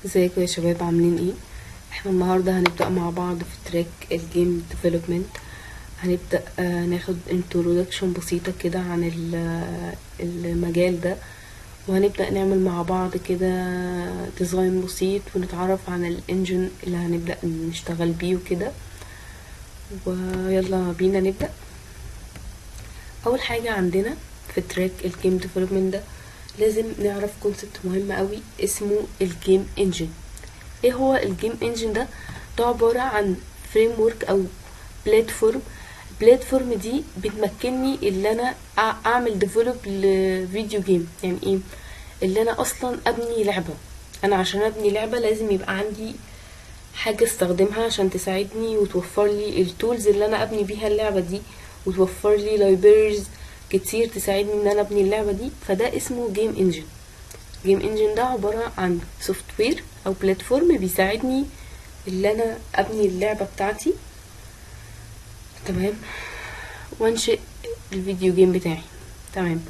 ازيكم يا شباب، عاملين ايه؟ احنا النهارده هنبدأ مع بعض في تراك الجيم ديفلوبمنت. هنبدأ ناخد introduction بسيطة كده عن المجال ده، وهنبدأ نعمل مع بعض كده ديزاين بسيط ونتعرف عن الانجن اللي هنبدأ نشتغل بيه وكده. ويلا بينا نبدأ. اول حاجة عندنا في تراك الجيم ديفلوبمنت ده لازم نعرف كونسبت مهم قوي اسمه الجيم انجن. ايه هو الجيم انجن ده عبارة عن فريم ورك او بلاتفورم دي بتمكنني اللي انا اعمل ديفلوب لفيديو جيم. يعني ايه؟ اللي انا اصلا ابني لعبة. انا عشان ابني لعبة لازم يبقى عندي حاجة استخدمها عشان تساعدني وتوفر لي التولز اللي انا ابني بيها اللعبة دي، وتوفر لي لايبريز كتير تساعدني ان انا ابني اللعبة دي. فده اسمه جيم انجن. جيم انجن ده عبارة عن سوفت وير او بلاتفورم بيساعدني اللي انا ابني اللعبة بتاعتي، تمام، وانشئ الفيديو جيم بتاعي. تمام.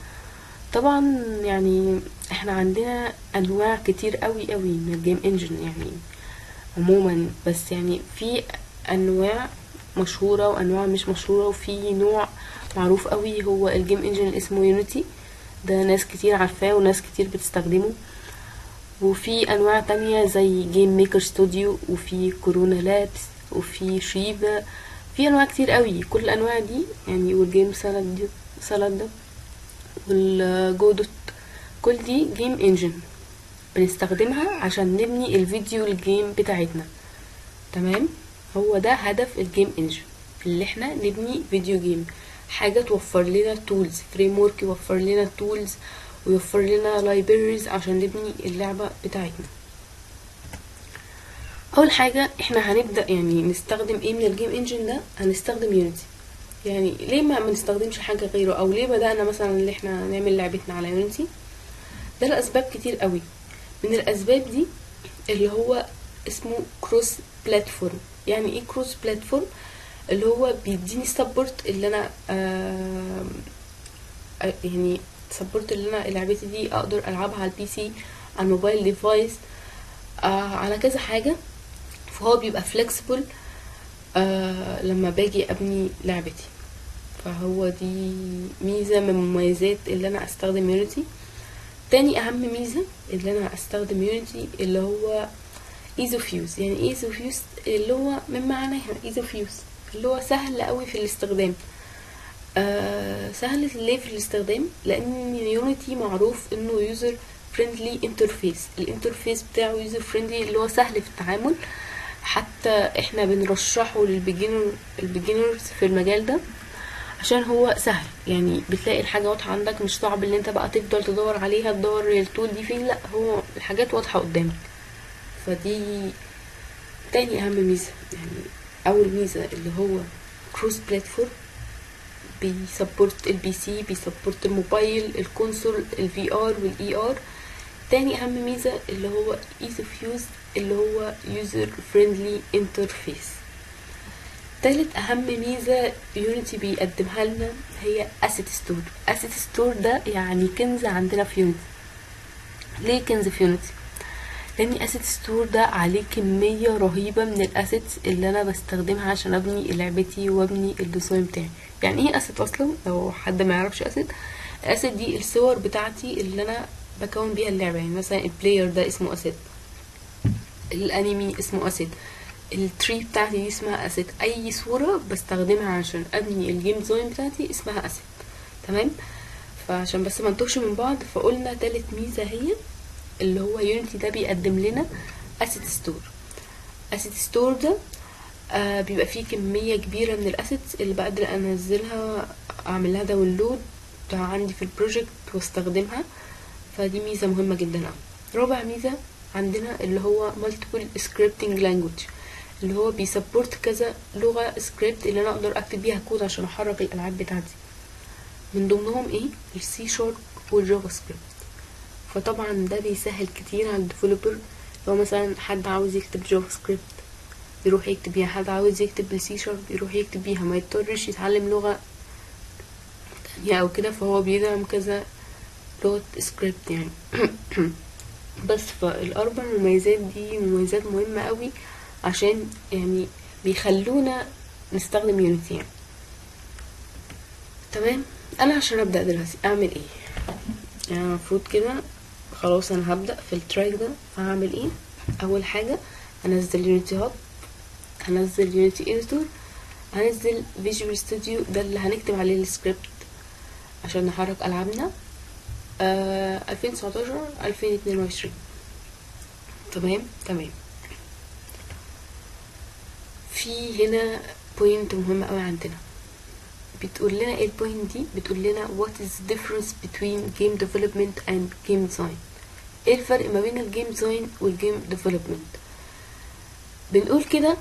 طبعا يعني احنا عندنا انواع كتير قوي من الجيم انجن يعني عموما، بس يعني في انواع مشهورة وانواع مش مشهورة، وفي نوع معروف قوي هو الجيم انجن اللي اسمه يونيتي. ده ناس كتير عارفاه وناس كتير بتستخدمه. وفي انواع تانية زي جيم ميكر ستوديو، وفي كورونا لابس، وفي شيبا. في انواع كتير قوي. كل الانواع دي يعني، والجيم سالاد ده والجودوت، كل دي جيم انجن بنستخدمها عشان نبني الفيديو الجيم بتاعتنا. تمام. هو ده هدف الجيم انجن، اللي احنا نبني فيديو جيم، حاجة توفر لنا تولز، فريم ورك يوفر لنا تولز ويوفر لنا لايبريز عشان نبني اللعبة بتاعتنا. اول حاجة احنا هنبدأ يعني نستخدم ايه من الجيم انجن ده؟ هنستخدم يونيتي. يعني ليه ما نستخدمش حاجة غيره، او ليه بدأنا مثلا اللي احنا نعمل لعبتنا على يونيتي؟ ده لأسباب كتير قوي. من الاسباب دي اللي هو اسمه كروس بلاتفورم. يعني ايه كروس بلاتفورم؟ اللي هو بيديني سبورت اللي انا يعني سبورت اللي انا لعبتي دي اقدر العبها على البي سي، على الموبايل ديفايس، على كذا حاجة. فهو بيبقى فلكسبل لما باجي ابني لعبتي. فهو دي ميزة من مميزات اللي انا استخدم يونيتي. تاني اهم ميزة اللي انا استخدم يونيتي اللي هو ايزو فيوز. يعني ايه ايزو فيوز؟ اللي هو من معناها ايزو فيوز اللي هو سهل قوي في الاستخدام. سهل ليه في الاستخدام؟ لان يونيتي معروف انه يوزر فريندلي انترفيس. الانترفيس بتاعه يوزر فريندلي اللي هو سهل في التعامل. حتى احنا بنرشحه البيجنرز في المجال ده عشان هو سهل. يعني بتلاقي الحاجة واضحة عندك، مش صعب اللي انت بقى تفضل تدور عليها، تدور التول دي فين. لا، هو الحاجات واضحة قدامك. فدي تاني اهم ميزة. يعني اول ميزة اللي هو كروس بلاتفورم، بيسبورت البي سي، بيسبورت الموبايل، الكونسول، الفي ار والاي ار. تاني اهم ميزة اللي هو ايز اوف يوز، اللي هو يوزر فريندلي انترفيس. تالت اهم ميزة يونيتي بيقدمها لنا هي اسيت ستور. اسيت ستور ده يعني كنز عندنا في يونيتي. ليه كنز في يونيتي؟ لان اسيت ستور ده عليه كمية رهيبة من الاسيتس اللي انا بستخدمها عشان ابني لعبتي وابني الديزاين بتاعي. يعني ايه اسيت اصلا؟ لو حد ما يعرفش اسيت، الاسيت دي الصور بتاعتي اللي انا بكون بيها اللعبة. يعني مثلا البلاير ده اسمه اسيت، الانمي اسمه اسيت، التري بتاعتي دي اسمها اسيت. اي صورة بستخدمها عشان ابني الجيم ديزاين بتاعتي اسمها اسيت. تمام. فعشان بس ما نتوهش من بعض، فقلنا تالت ميزة هي اللي هو يونيتي ده بيقدم لنا اسيت ستور. اسيت ستور ده بيبقى فيه كمية كبيرة من الاسيتس اللي بقدر انزلها، اعمل لها داونلود عندي في البروجكت واستخدمها. فدي ميزة مهمة جدا اوي. رابع ميزة عندنا اللي هو multiple scripting language، اللي هو بيسبورت كذا لغة سكريبت اللي انا اقدر اكتب بيها كود عشان احرك الالعاب بتاعتي. من ضمنهم ايه؟ السي شارب والجافا سكريبت. فطبعا ده بيسهل كتير على الديفلوبر. لو مثلا حد عاوز يكتب جافا سكريبت يروح يكتب بيها، حد عاوز يكتب بالسي شارب يروح يكتب بيها، ما يضطرش يتعلم لغة تانية او كده. فهو بيدعم كذا لغة سكريبت يعني. بس فالاربع مميزات دي مميزات مهمة قوي عشان يعني بيخلونا نستخدم يونيتي يعني. تمام. انا عشان ابدا دلوقتي اعمل ايه؟ يعني المفروض كده خلاص انا هبدا في التراك ده، فهعمل ايه؟ اول حاجه هنزل يونيتي هاب، هنزل يونيتي اديتور، هنزل فيجوال ستوديو ده اللي هنكتب عليه السكريبت عشان نحرك العابنا 2019 2022. تمام. في هنا بوينت مهمه قوي عندنا، بتقول لنا ايه البوينت دي؟ بتقول لنا what is the difference between game development and game design. ايه الفرق ما بين الجيم ديزاين والجيم ديفلوبمنت؟ بنقول كده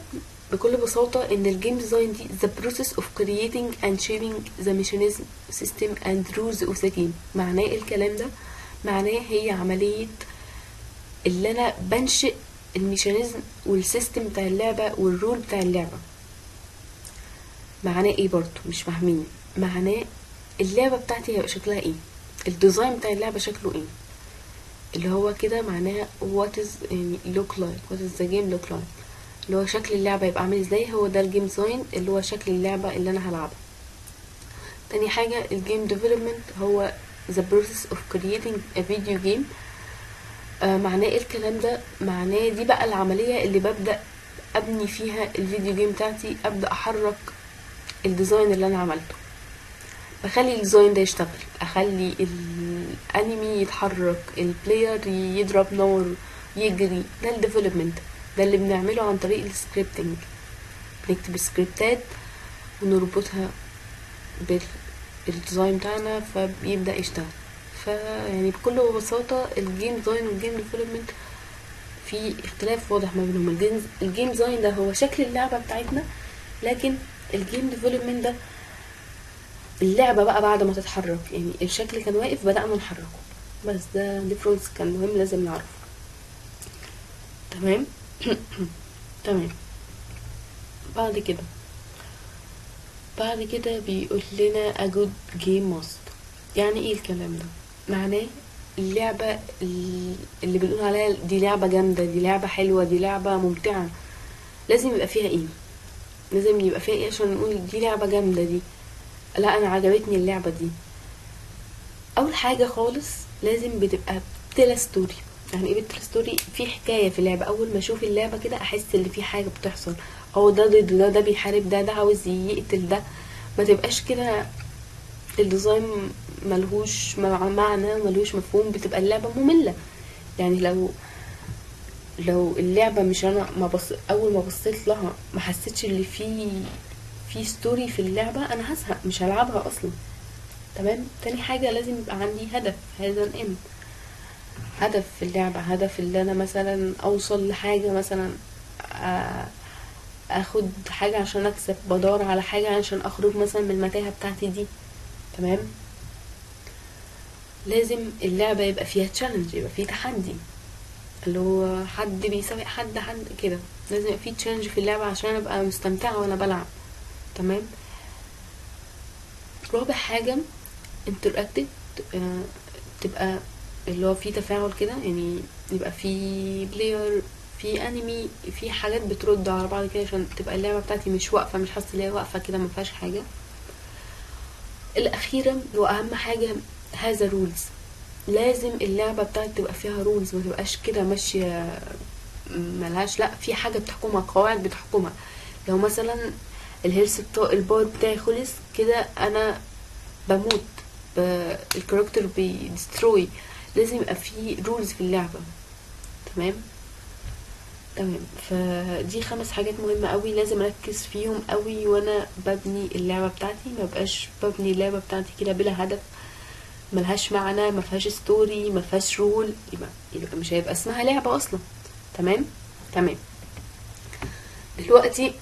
بكل بساطة ان الجيم ديزاين دي the process of creating and shaping the mechanism system and rules of the game. معناه ايه الكلام ده؟ معناه هي عملية اللي انا بنشئ الميكانيزم والسيستم بتاع اللعبة والرول بتاع اللعبة. معناه ايه برضو؟ مش فاهمين. معناه اللعبة بتاعتي هيبقى شكلها ايه، الديزاين بتاع اللعبة شكله ايه، اللي هو كده معناه what is يعني look like what is the game look like، اللي هو شكل اللعبة يبقى عامل ازاي، هو ده الجيم ديزاين اللي هو شكل اللعبة اللي انا هلعبها. تاني حاجة الجيم ديفلوبمنت هو the process of creating a video game. معناه ايه الكلام ده؟ معناه دي بقى العملية اللي ببدأ ابني فيها الفيديو جيم بتاعتي، ابدأ احرك الديزاين اللي انا عملته، بخلي الديزاين ده يشتغل، اخلي الانمي يتحرك، البلاير يضرب نار يجري. ده الديفلوبمنت، ده اللي بنعمله عن طريق السكريبتنج. بنكتب سكريبتات ونربطها بالديزاين بتاعنا فبيبدأ يشتغل. فيعني بكل بساطة الجيم ديزاين والجيم ديفلوبمنت في اختلاف واضح ما بينهم. الجيم ديزاين ده هو شكل اللعبة بتاعتنا، لكن الجيم ديفلوبمنت ده اللعبة بقى بعد ما تتحرك، يعني الشكل كان واقف بدأنا نحركه. بس ده ديفرنس كان مهم لازم نعرفه. تمام. تمام. بعد كده بيقول لنا a good game must. يعني ايه الكلام ده؟ معناه اللعبة اللي بنقول عليها دي لعبة جامدة، دي لعبة حلوة، دي لعبة ممتعة، لازم يبقى فيها ايه؟ لازم يبقى فيها ايه عشان نقول دي لعبة جامدة؟ دي لا انا عجبتني اللعبة دي. اول حاجة خالص لازم بتبقى بتلا ستوري. يعني ايه بتلا ستوري؟ في حكاية في اللعبة. اول ما اشوف اللعبة كده احس ان في حاجة بتحصل، او ده ضد ده، ده بيحارب ده، ده عاوز يقتل ده. ما تبقاش كده الديزاين ملهوش معنى، ملهوش مفهوم، بتبقى اللعبة مملة. يعني لو اللعبة مش انا اول ما بصيت لها ما حسيتش اللي في ستوري في اللعبة، انا هزهق مش هلعبها اصلا. تمام. تاني حاجة لازم يبقى عندي هدف، هذا الام هدف في اللعبة، هدف اللي انا مثلا اوصل لحاجة، مثلا اخد حاجة عشان اكسب، بدور على حاجة عشان اخرج مثلا من المتاهة بتاعتي دي. تمام. لازم اللعبة يبقى فيها تشالنج، يبقى فيه تحدي، اللي هو حد بيسابق حد كده. لازم يبقى فيه تشالنج في اللعبة عشان ابقى مستمتعة وانا بلعب. تمام. رابع حاجة interactive، تبقى اللي هو في تفاعل كده، يعني يبقى في بلاير، في انمي، في حاجات بترد على بعض كده عشان تبقى اللعبة بتاعتي مش واقفة، مش حاسة ان هي واقفة كده ما فيهاش حاجة. الاخيرة واهم حاجة هذا رولز. لازم اللعبة بتاعتي تبقى فيها رولز، ما تبقاش كده ماشية ملهاش، لا في حاجة بتحكمها، قواعد بتحكمها. لو مثلا الهيلث الباور بتاعي خلص كده انا بموت، الكاركتر بيدستروي. لازم يبقى فيه رولز في اللعبة. تمام. فدي 5 حاجات مهمة قوي لازم اركز فيهم قوي وانا ببني اللعبة بتاعتي. ما بقاش ببني اللعبة بتاعتي كده بلا هدف، ملهاش معنى، ما فيهاش ستوري، ما فيهاش رول، يبقى مش هيبقى اسمها لعبة اصلا. تمام. دلوقتي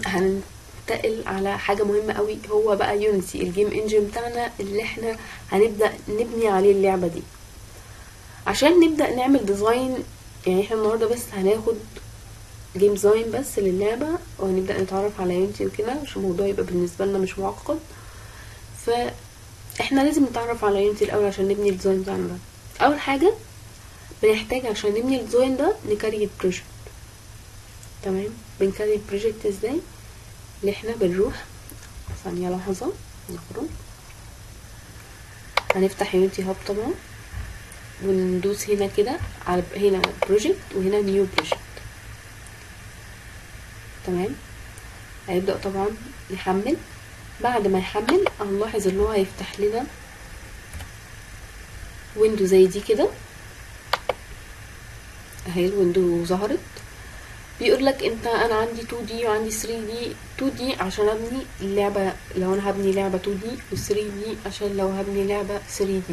هننتقل على حاجة مهمة قوي، هو بقى يونيتي الجيم انجن بتاعنا اللي احنا هنبدأ نبني عليه اللعبة دي. عشان نبدأ نعمل ديزاين، يعني احنا النهاردة بس هناخد جيم ديزاين بس للعبة، وهنبدأ نتعرف على يونيتي وكده عشان الموضوع يبقى بالنسبة لنا مش معقد. فاحنا لازم نتعرف على يونيتي الاول عشان نبني الديزاين بتاعنا ده. اول حاجة بنحتاج عشان نبني الديزاين ده نكريت بروجكت. تمام، بنكريت بروجكت ازاي؟ اللي احنا بنروح ثانية لحظة نخرج، هنفتح يونيتي هاب طبعا، وندوس هنا كده على هنا بروجكت وهنا نيو بروجكت. تمام، هيبدأ طبعا يحمل. بعد ما يحمل هنلاحظ ان هو هيفتح لنا ويندو زي دي كده اهي. الويندو ظهرت، بيقول لك انا عندي 2D وعندي 3D. 2D عشان ابني اللعبة لو انا هبني لعبة 2D، و 3D عشان لو هبني لعبة 3D.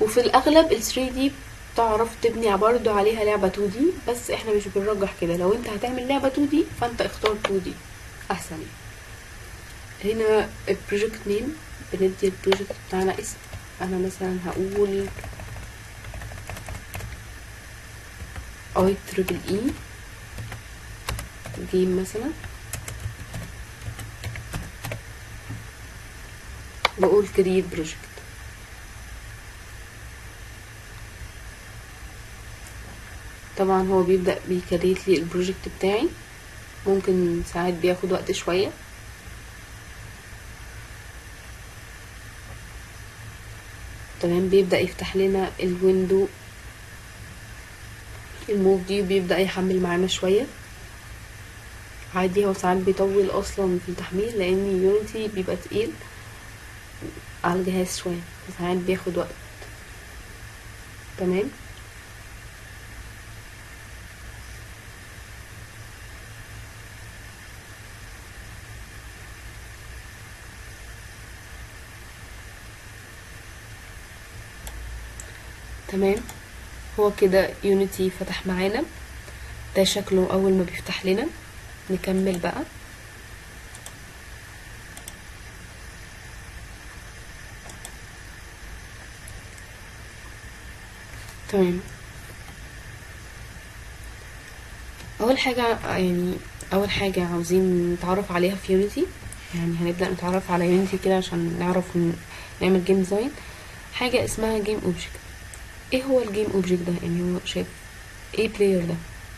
وفي الاغلب ال 3D تعرف تبني برضو عليها لعبة 2D، بس احنا مش بنرجح كده. لو انت هتعمل لعبة 2D فانت اختار 2D احسن. هنا البروجكت نيم، بندي البروجكت بتاعنا اسم. انا مثلا هقول IEEE جيم مثلا، بقول كريت بروجكت. طبعا هو بيبدأ بيكريت لي البروجكت بتاعي، ممكن ساعات بياخد وقت شوية. تمام، بيبدأ يفتح لنا الويندو الموف دي، وبيبدأ يحمل معانا شوية عادي. هو ساعات بيطول اصلا في التحميل لان يونيتي بيبقى تقيل على الجهاز شوية، فساعات بياخد وقت. تمام، تمام. هو كده يونيتي فتح معانا، ده شكله اول ما بيفتح لنا. نكمل بقى. تمام، اول حاجة عاوزين نتعرف عليها في يونيتي، يعني هنبدأ نتعرف على يونيتي كده عشان نعرف نعمل جيم ديزاين. حاجة اسمها جيم اوبجكت. ايه هو الجيم اوبجكت ده؟ يعني هو شايف ايه بلاير ده؟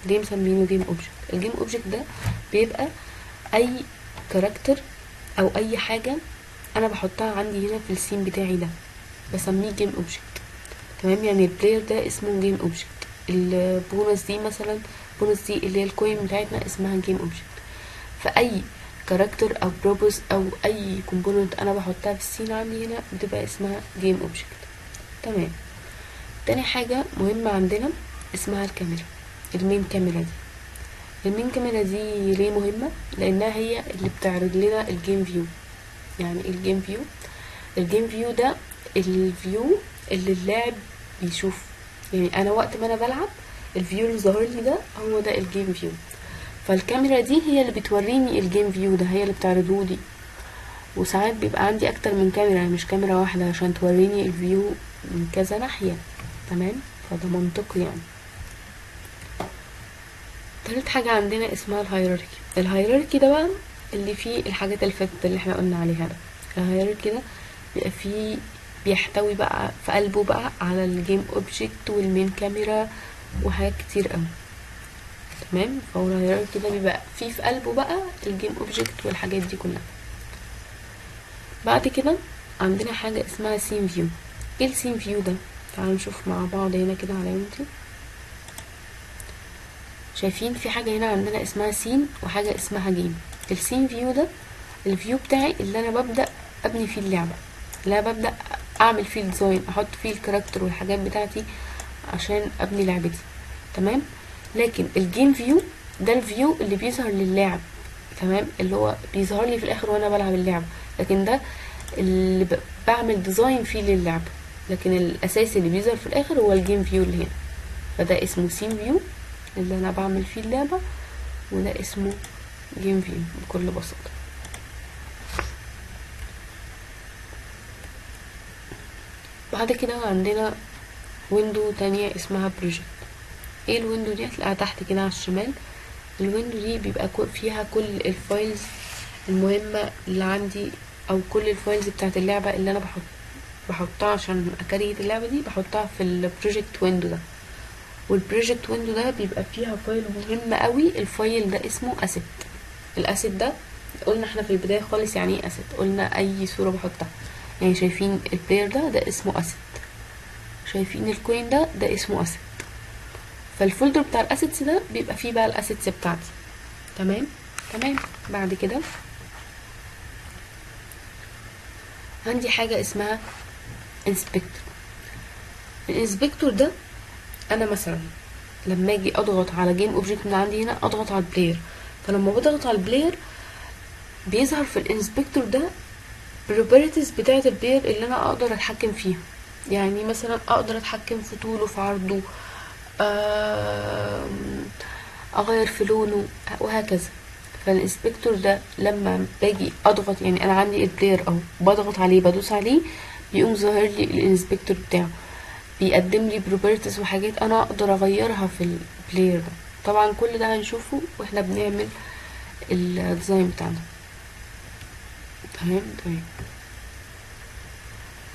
ليه مسمينه جيم اوبجكت؟ الجيم اوبجكت ده بيبقى اي كاركتر او اي حاجة انا بحطها عندي هنا في السين بتاعي ده، بسميه جيم اوبجكت. تمام، يعني البلاير ده اسمه جيم اوبجكت. البونص دي مثلا، البونص دي اللي هي الكوين بتاعتنا اسمها جيم اوبجكت. فاي كاركتر او بروبوز او اي كومبوننت انا بحطها في السين عندي هنا بتبقى اسمها جيم اوبجكت. تمام. تاني حاجة مهمة عندنا اسمها الكاميرا، المين كاميرا دي. المين كاميرا دي ليه مهمة؟ لانها هي اللي بتعرض لنا الجيم فيو. يعني الجيم فيو، الجيم فيو ده الفيو اللي اللاعب بيشوف. يعني انا وقت ما انا بلعب الفيو اللي ظاهر لي ده هو ده الجيم فيو. فالكاميرا دي هي اللي بتوريني الجيم فيو ده، هي اللي بتعرضه لي. وساعات بيبقى عندي اكتر من كاميرا، مش كاميرا واحدة، عشان توريني الفيو من كذا ناحية. تمام، فده منطقي يعني. تالت حاجة عندنا اسمها الهيراركي. الهيراركي ده بقى اللي فيه الحاجات اللي فاتت اللي احنا قلنا عليها ده. الهيراركي ده بيبقى فيه، بيحتوي بقى في قلبه بقى على الجيم اوبجكت والمين كاميرا وحاجات كتير قوي. تمام، فهو الهيراركي ده بيبقى فيه في قلبه بقى الجيم اوبجكت والحاجات دي كلها. بعد كده عندنا حاجة اسمها سين فيو. ايه السين فيو ده؟ تعالوا نشوف مع بعض هنا كده على يونيتي. شايفين في حاجة هنا عندنا اسمها سين وحاجة اسمها جيم. السين فيو ده الفيو بتاعي اللي انا ببدأ ابني فيه اللعبة، اللي انا ببدأ اعمل فيه الديزاين، احط فيه الكاركتر والحاجات بتاعتي عشان ابني لعبتي. تمام، لكن الجيم فيو ده الفيو اللي بيظهر للاعب. تمام، اللي هو بيظهر لي في الاخر وانا بلعب اللعبة، لكن ده اللي بعمل ديزاين فيه للعبة. لكن الاساسي اللي بيظهر في الاخر هو الجيم فيو اللي هنا، فده اسمه سين فيو اللي انا بعمل فيه اللعبة، وده اسمه جيم فيو بكل بساطة. بعد كده عندنا ويندو تانية اسمها بروجكت. ايه الويندو دي؟ هتلاقيها تحت كده على الشمال. الويندو دي بيبقى فيها كل الفايلز المهمة اللي عندي، او كل الفايلز بتاعت اللعبة اللي انا بحطها عشان اكريت اللعبة دي، بحطها في البروجكت ويندو ده. والبروجكت ويندو ده بيبقى فيها فايل مهم قوي، الفايل ده اسمه اسيت. الاسيت ده قلنا احنا في البداية خالص يعني ايه اسيت، قلنا اي صورة بحطها. يعني شايفين البلاير ده اسمه اسيت، شايفين الكوين ده اسمه اسيت. فالفولدر بتاع الاسيتس ده بيبقى فيه بقى الاسيتس بتاعتي. تمام. بعد كده عندي حاجة اسمها انسبكتور. الانسبكتور ده انا مثلا لما اجي اضغط على جيم اوبجكت من عندي هنا اضغط على البلاير، فلما بضغط على البلاير بيظهر في الانسبكتور ده البروبرتيز بتاعه البلاير اللي انا اقدر اتحكم فيها. يعني مثلا اقدر اتحكم في طوله، في عرضه، اغير في لونه وهكذا. فالانسبكتور ده لما باجي اضغط، يعني انا عندي البلاير اهو بضغط عليه بدوس عليه بيقوم ظاهر لي الانسبكتور بتاعه، بيقدم لي بروبرتيز وحاجات انا اقدر اغيرها في البلاير ده. طبعا كل ده هنشوفه واحنا بنعمل الديزاين بتاعنا. تمام.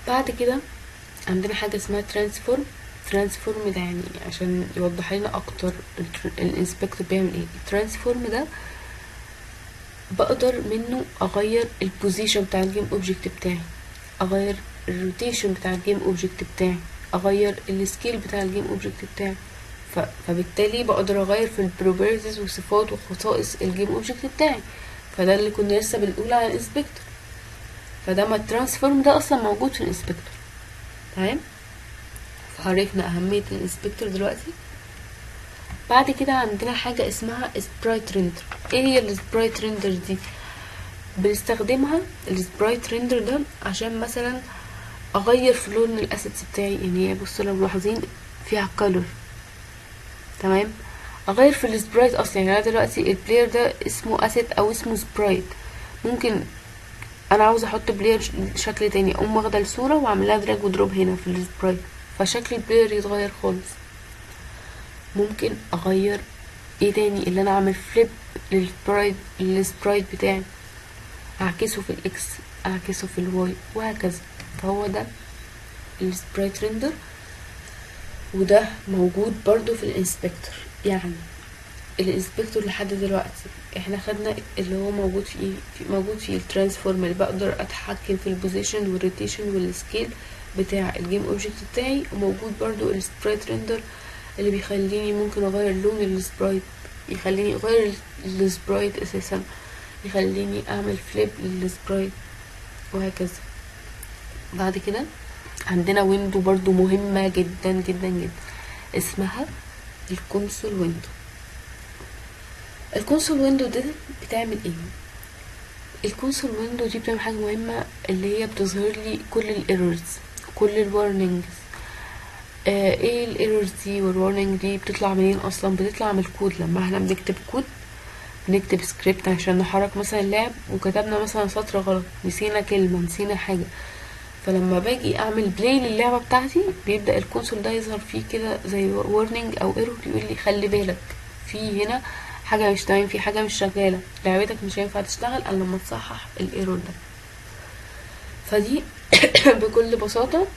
بعد كده عندنا حاجة اسمها ترانسفورم. ترانسفورم ده يعني عشان يوضح لنا اكتر الانسبكتور بيعمل ايه. الترانسفورم ده بقدر منه اغير البوزيشن بتاع الجيم اوبجكت بتاعي، اغير الروتيشن بتاع الجيم اوبجكت بتاعي، اغير السكيل بتاع الجيم اوبجكت بتاعي. فبالتالي بقدر اغير في البروبرتيز وصفات وخصائص الجيم اوبجكت بتاعي. فده اللي كنا لسه بنقول على الانسبكتور. فده ما الترانسفورم ده اصلا موجود في الانسبكتور. تمام. فعرفنا اهمية الانسبكتور دلوقتي. بعد كده عندنا حاجة اسمها سبرايت ريندر. ايه هي السبرايت ريندر دي؟ بنستخدمها السبرايت ريندر ده عشان مثلا اغير في لون الاسيتس بتاعي. يعني بصوا لو ملاحظين فيها كولر. تمام. اغير في السبرايت اصلا. يعني انا دلوقتي البلاير ده اسمه اسيت او اسمه سبرايت، ممكن انا عاوزه احط بلاير شكل تاني اقوم واخده الصوره واعملها دراج ودروب هنا في السبرايت فشكل البلاير يتغير خالص. ممكن اغير ايه تاني، اللي انا اعمل فليب للسبرايت بتاعي، اعكسه في الاكس، اعكسه في الواي وهكذا. فهو ده السبرايت ريندر، وده موجود برضو في الانسبكتور. يعني الانسبكتور لحد دلوقتي احنا خدنا اللي هو موجود في ايه، موجود في الترانسفورم اللي بقدر اتحكم في البوزيشن والروتيشن والسكيل بتاع الجيم اوبجكت بتاعي، وموجود برضو السبرايت ريندر اللي بيخليني ممكن اغير لون السبرايت، يخليني اغير السبرايت اساسا، يخليني اعمل فليب للسبرايت وهكذا. بعد كده عندنا ويندو برضو مهمة جدا جدا جدا اسمها الكونسول ويندو. الكونسول ويندو دي بتعمل ايه؟ الكونسول ويندو دي بتعمل حاجة مهمة، اللي هي بتظهر لي كل الايرورز، كل الوارنينجز. ايه الايرورز دي والوارنينج دي بتطلع منين اصلا؟ بتطلع من الكود. لما احنا بنكتب كود، بنكتب سكريبت عشان نحرك مثلا اللعب وكتبنا مثلا سطر غلط، نسينا كلمة، نسينا حاجة، فلما باجي اعمل بلاي للعبة بتاعتي بيبدأ الكونسول ده يظهر فيه كده زي وارنينج او ايرور، يقول لي خلي بالك في هنا حاجة مش تمام، في حاجة مش شغالة، لعبتك مش هينفع تشتغل الا لما تصحح الايرور ده. فدي بكل بساطة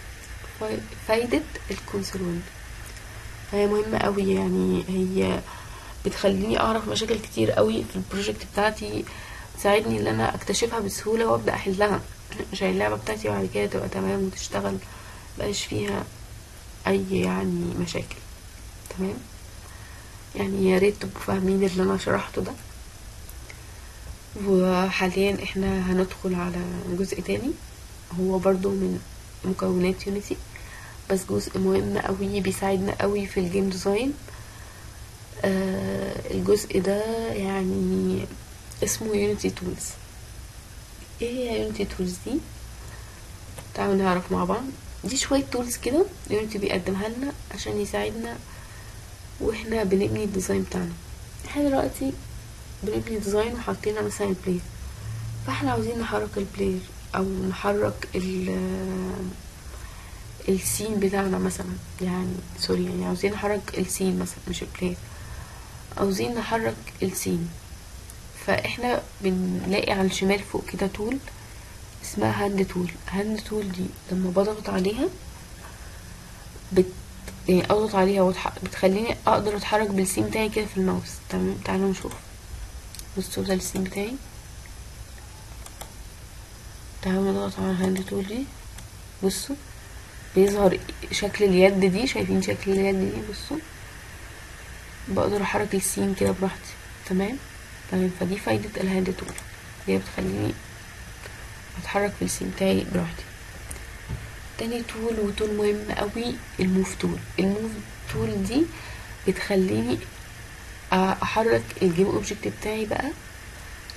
فايدة الكونسول ويندو. هي مهمة قوي، يعني هي بتخليني اعرف مشاكل كتير قوي في البروجكت بتاعتي، تساعدني ان انا اكتشفها بسهولة وابدأ احلها عشان اللعبة بتاعتي بعد كده تبقى تمام وتشتغل مبقاش فيها اي يعني مشاكل. تمام. يعني يا ريت تبقوا فاهمين اللي انا شرحته ده. وحاليا احنا هندخل على جزء تاني هو برضو من مكونات يونيتي، بس جزء مهم قوي بيساعدنا قوي في الجيم ديزاين. الجزء ده يعني اسمه يونيتي تولز. ايه هي يونيتي تولز دي؟ تعالوا نعرف مع بعض. دي شوية تولز كده يونيتي بيقدمها لنا عشان يساعدنا واحنا بنبني الديزاين بتاعنا. احنا دلوقتي بنبني ديزاين وحطينا مثلا البلاير، فاحنا عاوزين نحرك البلاير او نحرك السين بتاعنا مثلا، يعني سوري، يعني عاوزين نحرك السين مثلا مش البلاير، عاوزين نحرك السين. فاحنا بنلاقي على الشمال فوق كده تول اسمها هاند تول. هاند تول دي لما بضغط عليها يعني اضغط عليها بتخليني اقدر اتحرك بالسين بتاعي كده في الماوس. تمام، تعالوا نشوف. بصوا ده السين بتاعي. تعالوا نضغط على الهاند تول دي، بصوا بيظهر شكل اليد دي، شايفين شكل اليد دي؟ بصوا بقدر احرك السين كده براحتي. تمام. فدي فايدة الهاند تول، هي بتخليني اتحرك في السين بتاعي براحتي. تاني تول وتول مهم قوي الموف تول. الموف تول دي بتخليني احرك الجيم اوبجكت بتاعي بقى.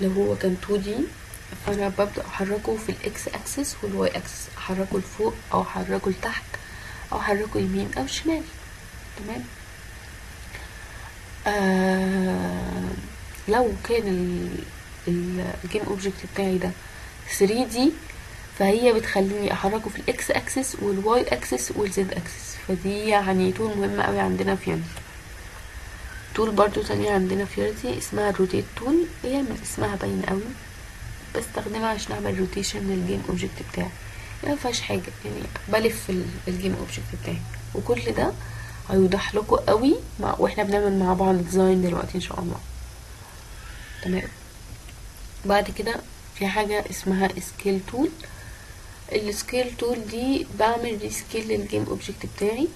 لو هو كان 2D فانا ببدأ احركه في الاكس اكسس والواي اكسس، احركه لفوق او احركه لتحت او احركه يمين او شمال. تمام. لو كان الجيم اوبجكت بتاعي ده 3D فهي بتخليني احركه في الاكس اكسس والواي اكسس والزد اكسس. فدي يعني تول مهمة قوي عندنا في يونيتي. تول برضو تانية عندنا في يونيتي اسمها الروتيت تول، هي من اسمها باين قوي، بستخدمها عشان اعمل روتيشن للجيم اوبجكت بتاعي. يعني مفيهاش حاجة، يعني بلف الجيم اوبجكت بتاعي. وكل ده هيوضح لكم قوي واحنا بنعمل مع بعض ديزاين دلوقتي ان شاء الله. تمام. بعد كده في حاجة اسمها سكيل تول. السكيل تول دي بعمل ريسكيل للجيم اوبجكت بتاعي.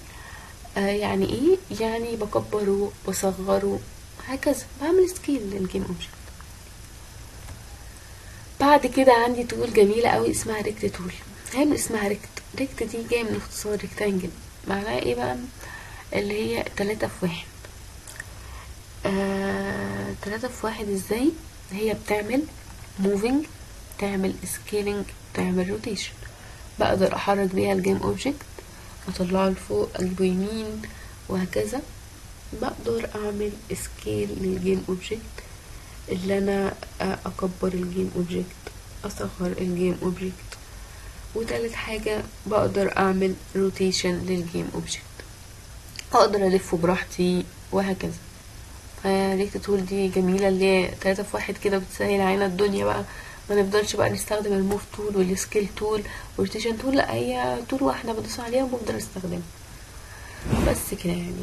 يعني ايه؟ يعني بكبره بصغره هكذا، بعمل سكيل للجيم اوبجكت. بعد كده عندي تول جميلة قوي اسمها ريكت تول. هي من اسمها ريكت. ريكت دي جاية من اختصار ريكتانجل. معناها ايه بقى؟ اللي هي 3 في 1. 3 في 1 ازاي؟ هي بتعمل موفينج، تعمل سكيلينج، تعمل روتيشن. بقدر احرك بيها الجيم اوبجكت، اطلعه لفوق، اجيبه يمين، وهكذا. بقدر اعمل سكيل للجيم اوبجكت، اللي انا اكبر الجيم اوبجكت، اصغر الجيم اوبجكت. وتالت حاجة بقدر اعمل روتيشن للجيم اوبجكت، اقدر الفه براحتي وهكذا. فريكت تول دي جميلة، اللي هي 3 في 1 كده، بتسهل علينا الدنيا بقى. ما نفضلش بقى نستخدم الموف تول والسكيل تول والروتيشن تول، لا هي تول واحدة بدوس عليها وبفضل استخدمها بس كده يعني.